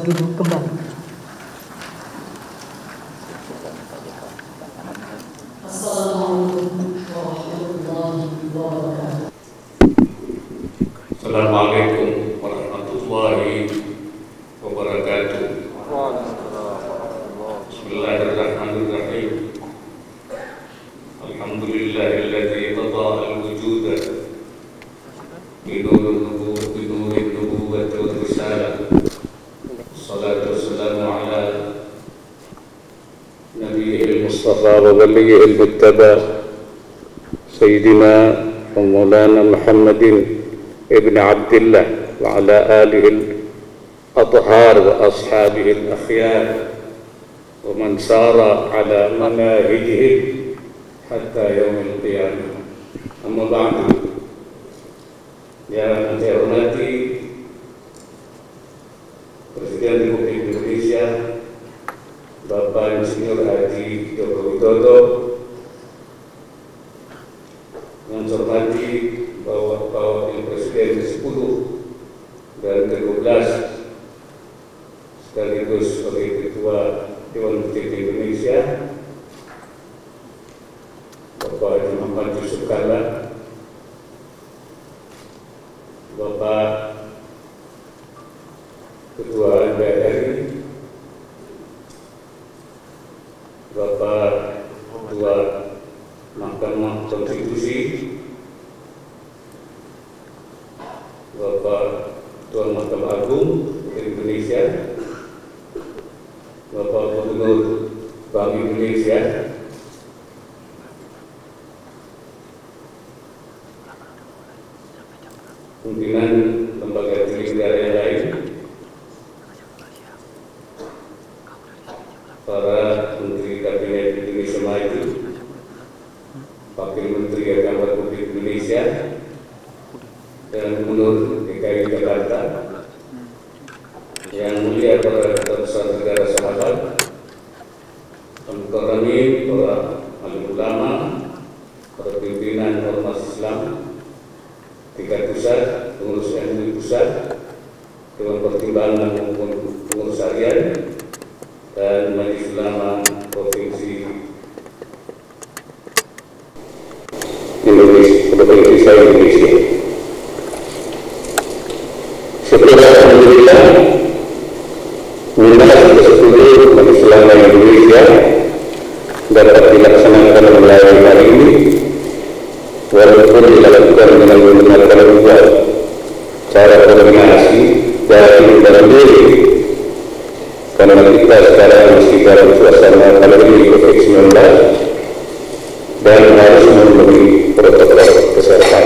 Duduk kembali. Assalamualaikum warahmatullahi wabarakatuh. Bismillahirrahmanirrahim. Alhamdulillahilladzi qada al-wujuda binuril nubuwwati wal risalah. Salatu wassalamu ala nabiyil mustafa wa baligil muttaba sayyidina wa maulana Muhammadin ibn Abdillah wa ala alihi al-athhar wa ashabihi al-akhyar wa man sara ala manahijihim hatta yaumil qiyamah. Amma ba'du. Yang saya hormati Presiden Republik Indonesia Bapak Insinyur Haji Joko Widodo, yang saya hormati Bapak Presiden ke-10 dan ke-12 sekaligus sebagai Ketua Dewan Masjid Indonesia Bapak Haji Muhammad Yusuf Kalla, Bapak Ketua MPR, Bapak Ketua Mahkamah Konstitusi, Bapak Ketua Mahkamah Agung Indonesia, Bapak Gubernur Bank Indonesia, pimpinan lembaga tinggi negara yang lain, para Menteri Kabinet Indonesia Maju, Wakil Menteri Agama Republik Indonesia, dan Gubernur DKI Jakarta, yang mulia para Ketua Negara sahabat, Al-Mukarramin, para alim ulama, para pimpinan ormas Islam, tingkat pusat, pengurus MUI pusat, Dewan Pertimbangan maupun pengurus harian, dan Majelis Ulama Provinsi Indonesia. Setelah alhamdulillah Munas ke-10 Majelis Ulama Indonesia dapat dilaksanakan mulai hari ini, walaupun dilakukan dengan menggunakan dua cara koordinasi dari dalam diri, karena kita sekarang masih dalam suasana pandemi COVID-19 dan harus memenuhi protokol kesehatan.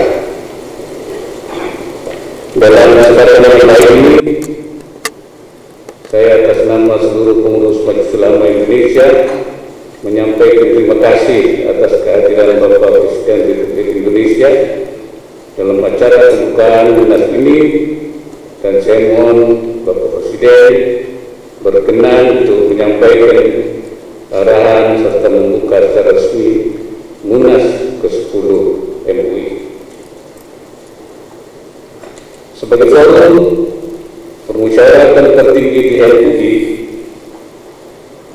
Dalam kesempatan yang lain ini, saya atas nama seluruh pengurus Majelis Ulama Indonesia menyampaikan terima kasih atas kehadiran Bapak Presiden Republik Indonesia dalam acara pembukaan Munas ini, dan saya mohon Bapak Presiden berkenan untuk menyampaikan arahan serta membuka secara resmi Munas ke-10 MUI. Sebagai forum permusyawaratan tertinggi di MUI,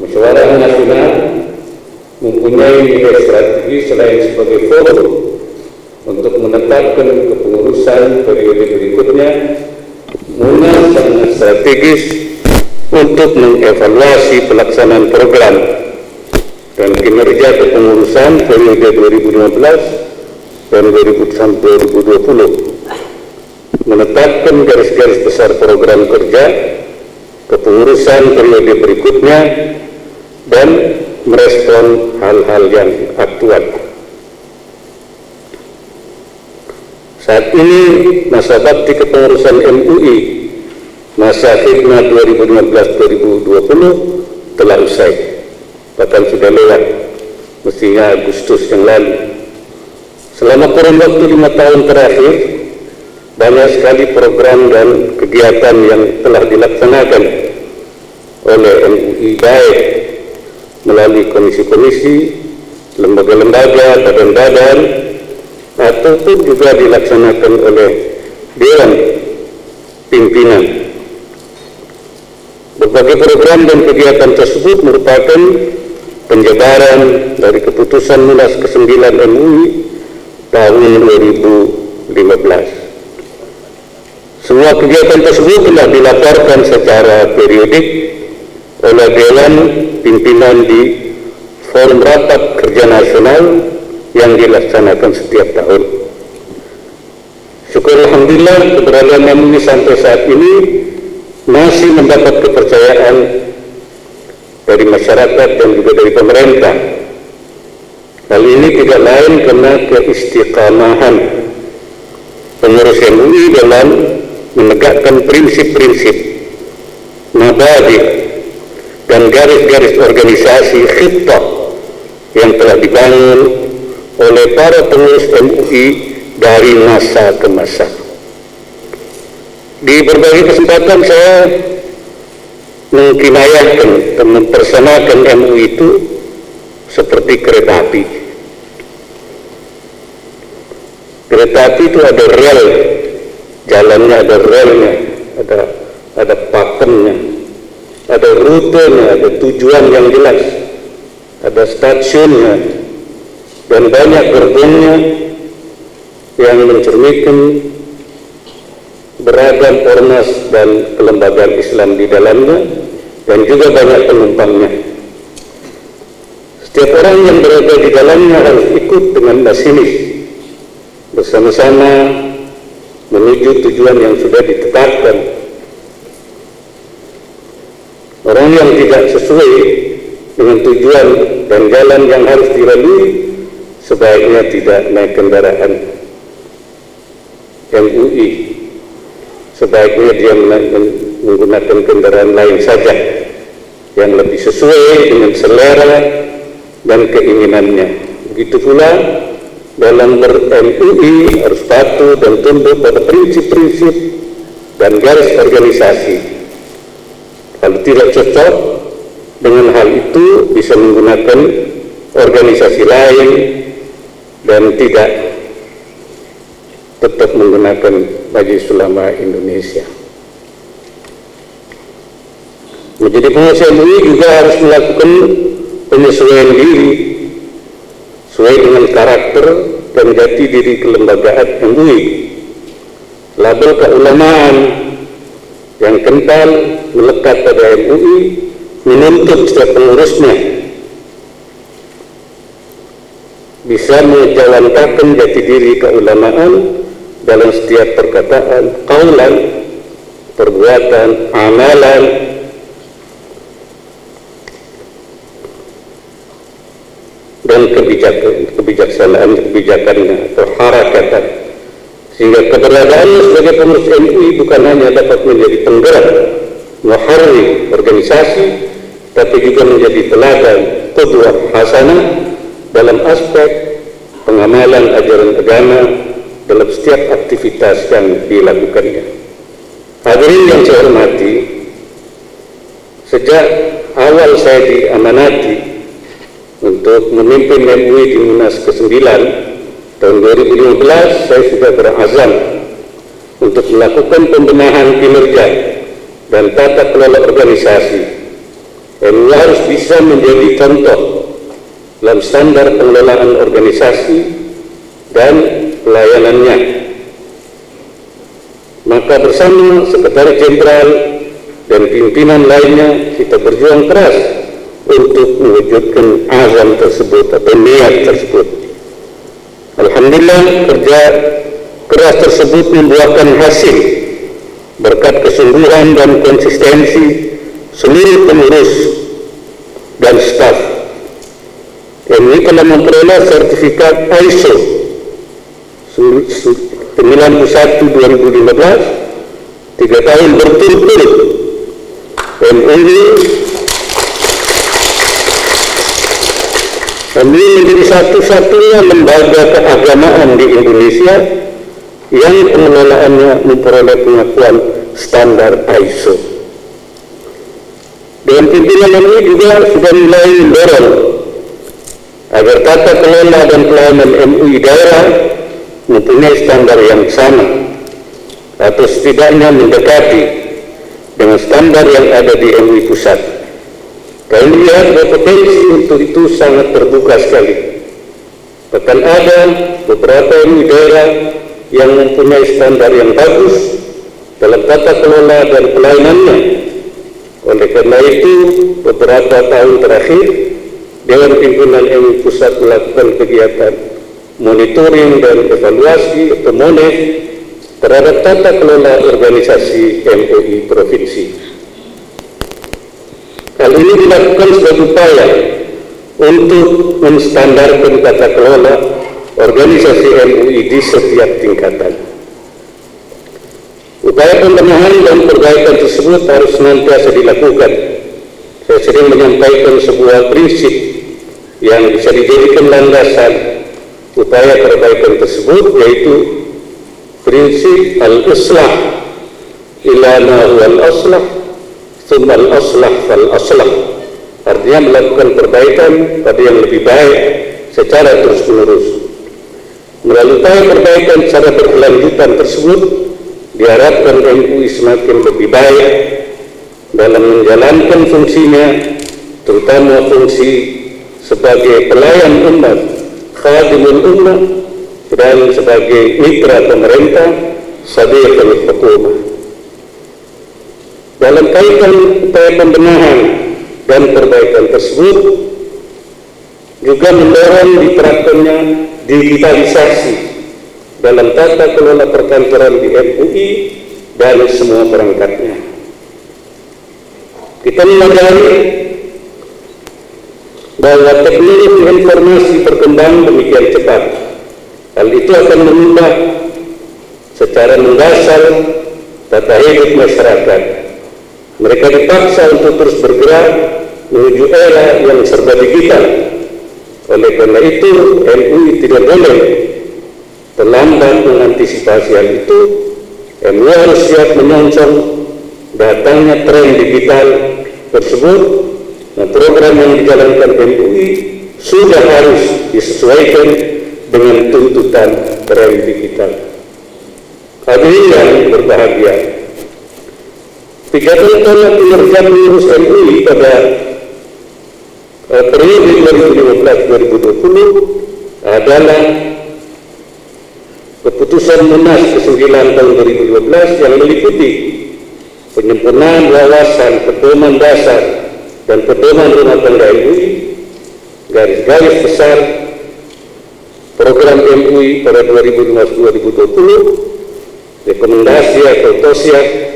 Musyawarah Nasional mempunyai nilai strategis selain sebagai forum untuk menetapkan kepengurusan periode berikutnya. Munas sangat strategis untuk mengevaluasi pelaksanaan program dan kinerja kepengurusan periode 2015 dan 2020, menetapkan garis-garis besar program kerja kepengurusan periode berikutnya, dan merespon hal-hal yang aktual. Saat ini masa bakti kepengurusan MUI masa khidmat 2015-2020 telah usai, bahkan sudah lewat, mestinya Agustus yang lalu. Selama kurun waktu 5 tahun terakhir, banyak sekali program dan kegiatan yang telah dilaksanakan oleh MUI, baik melalui komisi-komisi, lembaga-lembaga, badan-badan, ataupun juga dilaksanakan oleh Dewan Pimpinan. Berbagai program dan kegiatan tersebut merupakan penjabaran dari keputusan Munas ke-9 MUI tahun 2015. Semua kegiatan tersebut telah dilaporkan secara periodik oleh Dewan Pimpinan di Forum Rapat Kerja Nasional yang dilaksanakan setiap tahun. Syukur alhamdulillah keberadaan MUI sampai saat ini masih mendapat kepercayaan dari masyarakat dan juga dari pemerintah. Hal ini tidak lain karena keistiqamahan pengurus MUI dalam menegakkan prinsip-prinsip, mabadi, dan garis-garis organisasi khittah yang telah dibangun oleh para pengurus MUI dari masa ke masa. Di berbagai kesempatan saya mengkinayahkan dan mempersamakan MUI itu seperti kereta api. Kereta api itu ada rel, jalannya ada relnya, ada pakemnya, ada rutenya, ada tujuan yang jelas, ada stasiunnya, dan banyak gerbongnya yang mencerminkan beragam ormas dan kelembagaan Islam di dalamnya, dan juga banyak penumpangnya. Setiap orang yang berada di dalamnya harus ikut dengan masinis bersama-sama menuju tujuan yang sudah ditetapkan. Orang yang tidak sesuai dengan tujuan dan jalan yang harus dilalui sebaiknya tidak naik kendaraan MUI. Sebaiknya dia menggunakan kendaraan lain saja yang lebih sesuai dengan selera dan keinginannya. Begitu pula dalam ber-MUI harus patuh dan tunduk pada prinsip-prinsip dan garis organisasi. Kalau tidak cocok dengan hal itu, bisa menggunakan organisasi lain dan tidak tetap menggunakan Majelis Ulama Indonesia. Menjadi pengurus MUI juga harus melakukan penyesuaian diri sesuai dengan karakter dan jati diri kelembagaan MUI. Label keulamaan yang kental melekat pada MUI menuntut setiap pengurusnya bisa menjalankan jati diri keulamaan dalam setiap perkataan, qaulan, perbuatan, amalan, dan kebijaksannya atau harakatan, sehingga keberadaannya sebagai pengurus MUI bukan hanya dapat menjadi penggerak muharrir organisasi, tapi juga menjadi teladan qudwah hasanah dalam aspek pengamalan ajaran agama dalam setiap aktivitas yang dilakukannya. Hadirin yang saya hormati, sejak awal saya diamanati untuk memimpin MUI di Munas ke-9 tahun 2015, saya sudah berazam untuk melakukan pembenahan kinerja dan tata kelola organisasi. MUI harus bisa menjadi contoh dalam standar pengelolaan organisasi dan pelayanannya. Maka bersama Sekretaris Jenderal dan pimpinan lainnya kita berjuang keras untuk mewujudkan azam tersebut atau niat tersebut. Alhamdulillah, kerja keras tersebut membuahkan hasil berkat kesungguhan dan konsistensi seluruh pengurus dan staf. MUI telah memperoleh sertifikat ISO 91/2015 3 tahun berturut-turut. MUI menjadi satu-satunya lembaga keagamaan di Indonesia yang pengelolaannya memperoleh pengakuan standar ISO. Dan pimpinan MUI juga sudah mulai mendorong agar tata kelola dan pelayanan MUI daerah mempunyai standar yang sama atau setidaknya mendekati dengan standar yang ada di MUI pusat. Kami lihat bahwa potensi untuk itu sangat terbuka sekali. Bahkan ada beberapa MUI daerah yang mempunyai standar yang bagus dalam tata kelola dan pelayanannya. Oleh karena itu, beberapa tahun terakhir, Dewan Pimpinan MUI Pusat melakukan kegiatan monitoring dan evaluasi atau MONEF terhadap tata kelola organisasi MUI Provinsi. Hal ini dilakukan sebagai upaya untuk menstandarkan tata kelola organisasi MUI di setiap tingkatan. Upaya pembenahan dan perbaikan tersebut harus senantiasa dilakukan. Saya sering menyampaikan sebuah prinsip yang bisa dijadikan landasan upaya perbaikan tersebut, yaitu prinsip al-islah ila ma huwa al-aslah thumma al-aslah fal-aslah. Artinya melakukan perbaikan pada yang lebih baik secara terus-menerus. Melalui upaya perbaikan secara berkelanjutan tersebut, diharapkan MUI semakin lebih baik dalam menjalankan fungsinya, terutama fungsi sebagai pelayan umat, khadimul ummah, dan sebagai mitra pemerintah, sadiqul hukumah. Dalam kaitan upaya pembenahan dan perbaikan tersebut, juga mendorong diterapkannya digitalisasi dalam tata kelola perkantoran di MUI dan semua perangkatnya. Kita menyadari bahwa teknologi informasi berkembang demikian cepat. Hal itu akan mengubah secara mendasar tata hidup masyarakat. Mereka dipaksa untuk terus bergerak menuju era yang serba digital. Oleh karena itu, MUI tidak boleh terlambat mengantisipasi hal itu. MUI harus siap menyongsong datangnya tren digital tersebut. Nah, program yang dijalankan MUI sudah harus disesuaikan dengan tuntutan tren digital. Hadirin yang berbahagia, 3 tahun kinerja pengurus MUI pada periode 2015-2020 adalah keputusan Munas ke-9 tahun 2012 yang meliputi penyempurnaan wawasan pedoman dasar dan pedoman rumah tangga MUI, garis-garis besar program MUI pada 2015-2020, rekomendasi atau tausiah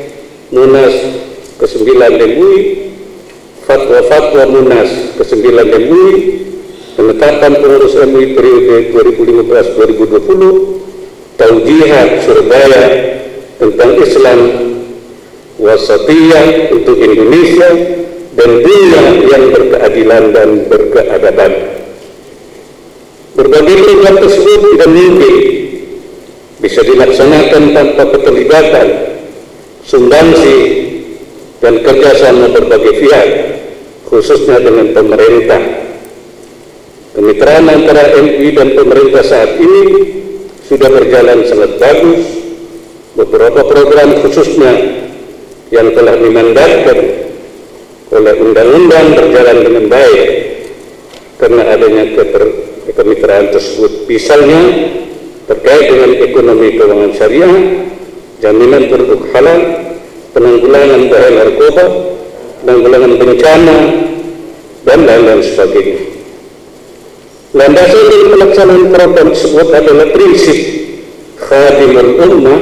Munas ke-9 MUI, fatwa-fatwa Munas ke-9 MUI, penetapan pengurus MUI periode 2015-2020, Taujihat Surabaya tentang Islam wasatiyah untuk Indonesia, dan dunia yang berkeadilan dan berkeadaban. Berbagai program tersebut tidak mungkin bisa dilaksanakan tanpa keterlibatan, sumbangsi, dan kerjasama berbagai pihak, khususnya dengan pemerintah. Kemitraan antara MUI dan pemerintah saat ini sudah berjalan sangat bagus. Beberapa program khususnya yang telah dimandatkan oleh undang-undang berjalan dengan baik karena adanya kemitraan tersebut. Misalnya terkait dengan ekonomi keuangan syariah, jaminan produk halal, penanggulangan bahaya narkoba, penanggulangan bencana, dan lain-lain sebagainya. Landasan dari pelaksanaan program tersebut adalah prinsip khadimul ummah,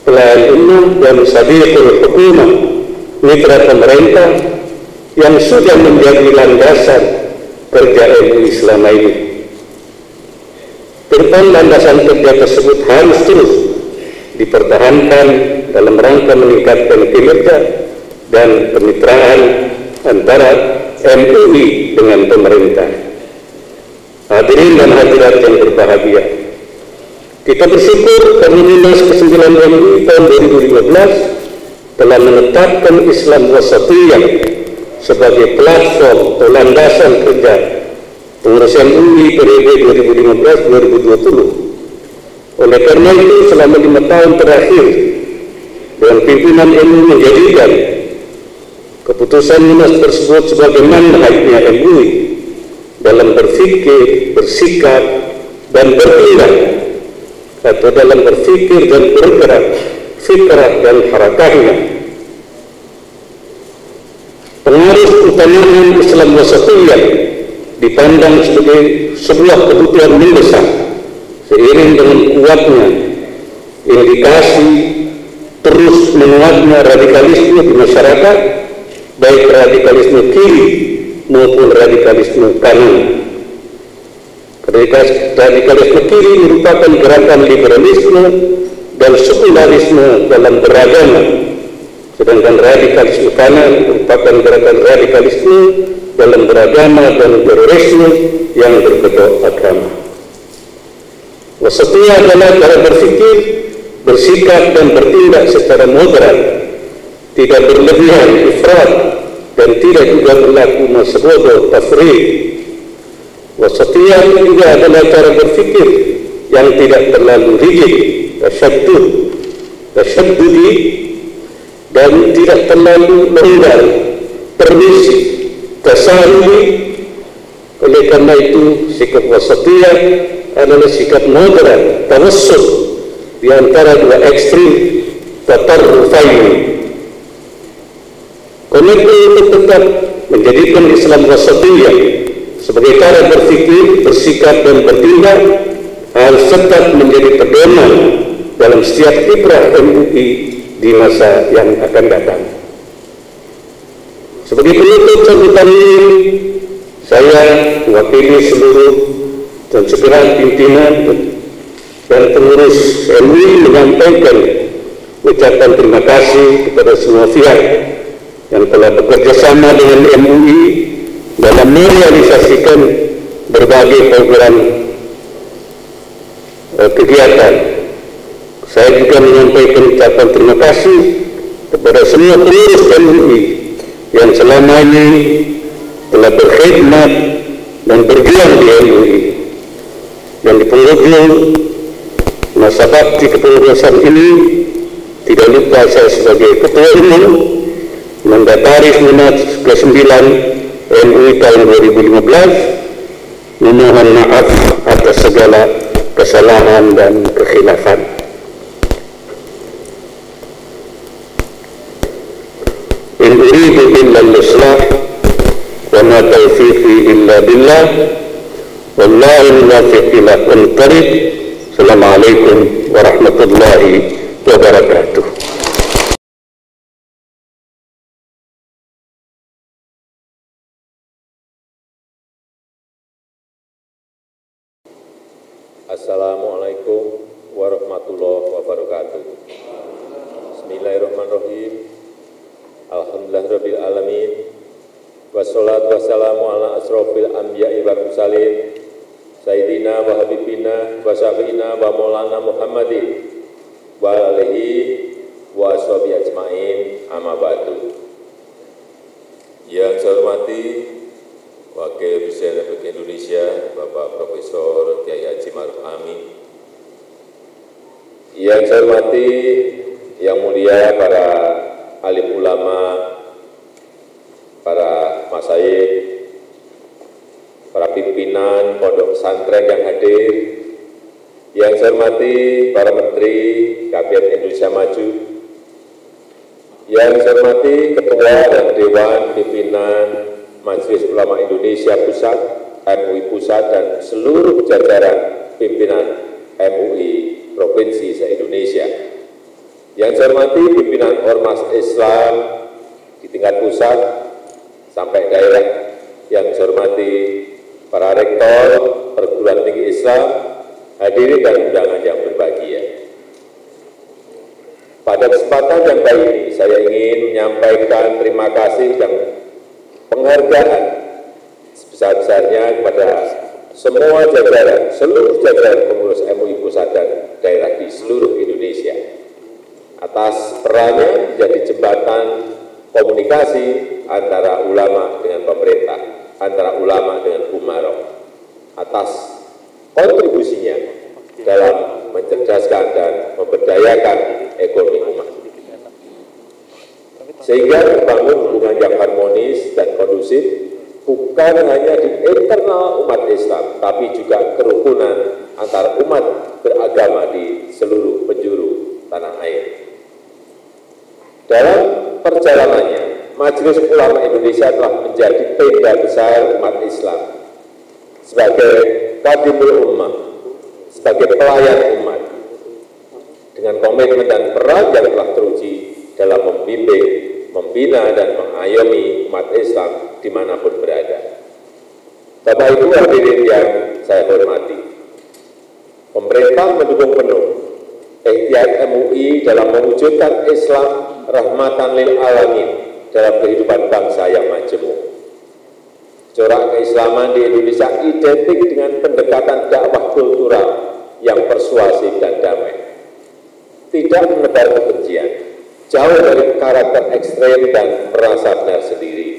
pelayan ummah, dan sadiqul hukumah, mitra pemerintah yang sudah menjadi landasan kerja MUI selama ini. Tentang landasan kerja tersebut harus terus dipertahankan dalam rangka meningkatkan kinerja dan kemitraan antara MUI dengan pemerintah. Hadirin dan hadirat yang berbahagia, kita bersyukur karena Munas ke-9 MUI tahun 2015 telah menetapkan Islam Wasatiyah sebagai platform atau landasan kerja pengurus MUI periode 2015-2020. Oleh karena itu, selama 5 tahun terakhir, dengan pimpinan MUI menjadikan keputusan Munas tersebut sebagai manhajnya MUI dalam berfikir, bersikap, dan bertindak, atau dalam berfikir dan bergerak, fikrah dan harakahnya. Pengaruh utamakan Islam Wasatiyah dipandang sebagai sebuah kebutuhan mendesak seiring dengan kuatnya indikasi terus menguatnya radikalisme di masyarakat, baik radikalisme kiri maupun radikalisme kanan. Radikalisme kiri merupakan gerakan liberalisme dan sekularisme dalam beragama, sedangkan radikalisme kanan merupakan gerakan radikalisme dalam beragama dan terorisme yang berbeda agama. Wasatiyah adalah cara berfikir, bersikap, dan bertindak secara moderat, tidak berlebihan, ifrat, dan tidak juga berlaku masbodoh, tafriq. Wasatiyah juga adalah cara berfikir yang tidak terlalu rigid, tasyaddudi, dan tidak terlalu longgar, permisif, tasahuli. Oleh karena itu, sikap wasatiyah adalah sikap moderat, tawassut di antara dua ekstrim tatarrufaini. Komitmen untuk tetap menjadikan Islam Wasatiyah sebagai cara berfikir, bersikap, dan bertindak harus tetap menjadi pedoman dalam setiap kiprah MUI di masa yang akan datang. Sebagai penutup sambutan ini, saya mewakili seluruh dan segenap pimpinan dan pengurus MUI menyampaikan ucapan terima kasih kepada semua pihak yang telah bekerja sama dengan MUI dalam merealisasikan berbagai program kegiatan. Saya juga menyampaikan ucapan terima kasih kepada semua pengurus MUI yang selama ini telah berkhidmat dan berjuang di MUI. Dan di penghujung masa bakti kepengurusan ini, tidak lupa saya sebagai Ketua Umum Mandataris Munas ke-9 MUI tahun 2015 memohon maaf atas segala kesalahan dan kekhilafan. In uridu illa al-islah wa ma taufiqi illa billah wallahu muwaffiq ila aqwamit thariq. Assalamualaikum warahmatullahi wabarakatuh. Assalamualaikum warahmatullahi wabarakatuh. Bismillahirrahmanirrahim. Alhamdulillahirabbil alamin. Wassalatu wassalamu ala asrofil anbiya'i wal mursalin Sayyidina wa habibina wa syafi'ina wa maulana Muhammadin wa alihi wa ashabihi ajma'in, amma ba'du. Yang saya hormati Wakil Presiden Republik Indonesia Bapak Profesor Kiai Haji Ma'ruf Amin, yang saya hormati yang mulia para alim ulama, para masyayikh, para pimpinan pondok pesantren yang hadir, yang saya hormati para menteri Kabinet Indonesia Maju, yang saya hormati Ketua dan Dewan Pimpinan Majelis Ulama Indonesia Pusat, MUI Pusat, dan seluruh jajaran pimpinan MUI Provinsi provinsi se-Indonesia. Yang saya hormati pimpinan Ormas Islam di tingkat pusat sampai daerah. Yang saya hormati para rektor perguruan tinggi Islam, hadirin dan undangan yang berbahagia. Pada kesempatan yang baik ini, saya ingin menyampaikan terima kasih dan penghargaan sebesar-besarnya kepada semua jajaran, seluruh jajaran pengurus MUI pusat dan daerah di seluruh Indonesia atas perannya menjadi jembatan komunikasi antara ulama dengan pemerintah, antara ulama dengan umarok, atas kontribusinya dalam mencerdaskan dan memberdayakan ekonomi umat. Sehingga terbangun hubungan yang harmonis dan kondusif bukan hanya di internal umat Islam, tapi juga kerukunan antar umat beragama di seluruh penjuru tanah air. Dalam perjalanannya, Majelis Ulama Indonesia telah menjadi tenda besar umat Islam sebagai khadimul ummah, sebagai pelayan umat, dengan komitmen dan peran yang telah teruji dalam membimbing, membina dan mengayomi umat Islam dimanapun berada. Bapak Ibu hadirin yang saya hormati, pemerintah mendukung penuh ikhtiar MUI dalam mewujudkan Islam rahmatan lil alamin dalam kehidupan bangsa yang majemuk. Corak keislaman di Indonesia identik dengan pendekatan dakwah kultural yang persuasif dan damai. Tidak menebar kebencian, jauh dari karakter ekstrem dan merasa benar sendiri.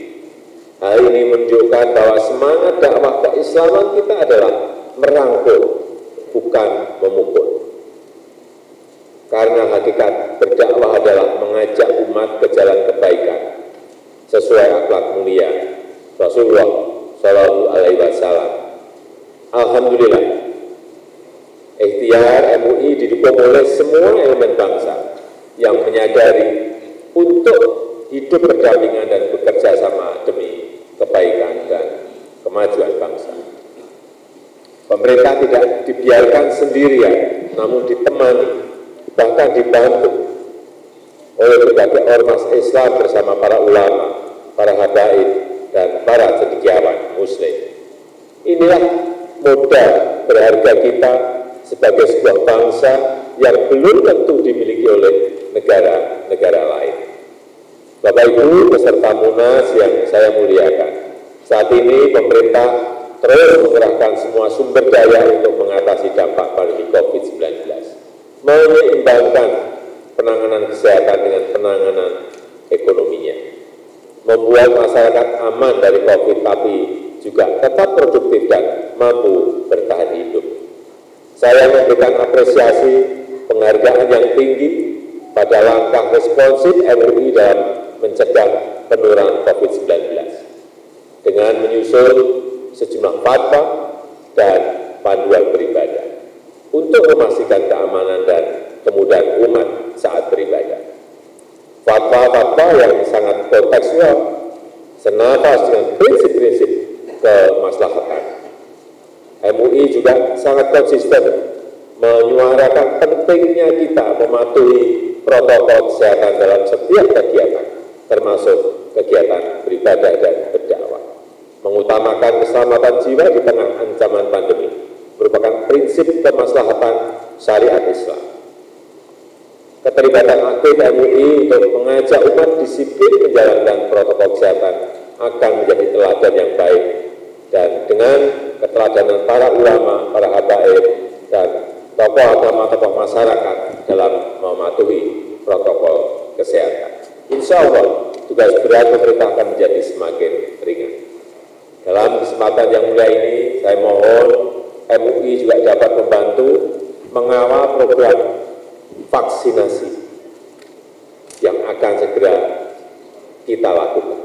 Hal ini menunjukkan bahwa semangat dakwah keislaman kita adalah merangkul, bukan memukul. Karena hakikat berdakwah adalah mengajak umat ke jalan kebaikan sesuai akhlak mulia Rasulullah Shallallahu Alaihi Wasallam. Alhamdulillah, ikhtiar MUI didukung oleh semua elemen bangsa yang menyadari untuk hidup berdampingan dan bekerja sama demi kebaikan dan kemajuan bangsa. Pemerintah tidak dibiarkan sendirian, namun ditemani, bahkan dibantu oleh berbagai ormas Islam bersama para ulama, para habaib, dan para cendekiawan Muslim. Inilah modal berharga kita sebagai sebuah bangsa yang belum tentu dimiliki oleh negara-negara lain. Bapak Ibu peserta Munas yang saya muliakan, saat ini pemerintah terus mengerahkan semua sumber daya untuk mengatasi dampak pandemi COVID-19, menyeimbangkan penanganan kesehatan dengan penanganan ekonominya, membuat masyarakat aman dari COVID tapi juga tetap produktif dan mampu bertahan hidup. Saya memberikan apresiasi penghargaan yang tinggi pada langkah responsif MUI dalam mencegah penularan COVID-19 dengan menyusun sejumlah fatwa dan panduan beribadah untuk memastikan keamanan dan kemudahan umat saat beribadah. Fatwa-fatwa yang sangat kontekstual, senafas dengan prinsip-prinsip kemaslahatan. MUI juga sangat konsisten menyuarakan pentingnya kita mematuhi protokol kesehatan dalam setiap kegiatan, termasuk kegiatan beribadah dan berdakwah. Mengutamakan keselamatan jiwa di tengah ancaman pandemi merupakan prinsip kemaslahatan syariat Islam. Keterlibatan aktif MUI untuk mengajak umat disiplin menjalankan protokol kesehatan akan menjadi teladan yang baik, dan dengan keteladanan para ulama, para habaib, dan tokoh agama, tokoh masyarakat dalam mematuhi protokol kesehatan, insya Allah tugas berat pemerintah akan menjadi semakin ringan. Dalam kesempatan yang mulia ini, saya mohon MUI juga dapat membantu mengawal program vaksinasi yang akan segera kita lakukan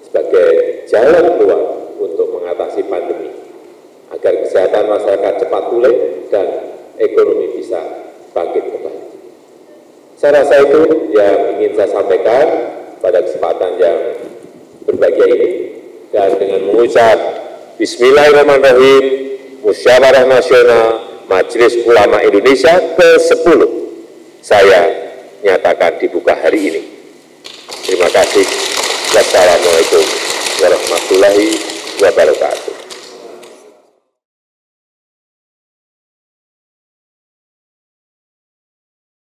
sebagai jalan keluar untuk mengatasi pandemi, agar kesehatan masyarakat cepat pulih dan ekonomi bisa bangkit kembali. Saya rasa itu yang ingin saya sampaikan pada kesempatan yang berbahagia ini, dan dengan mengucap Bismillahirrahmanirrahim, musyawarah nasional Majelis Ulama Indonesia ke-10 saya nyatakan dibuka hari ini. Terima kasih. Wassalamualaikum warahmatullahi wabarakatuh.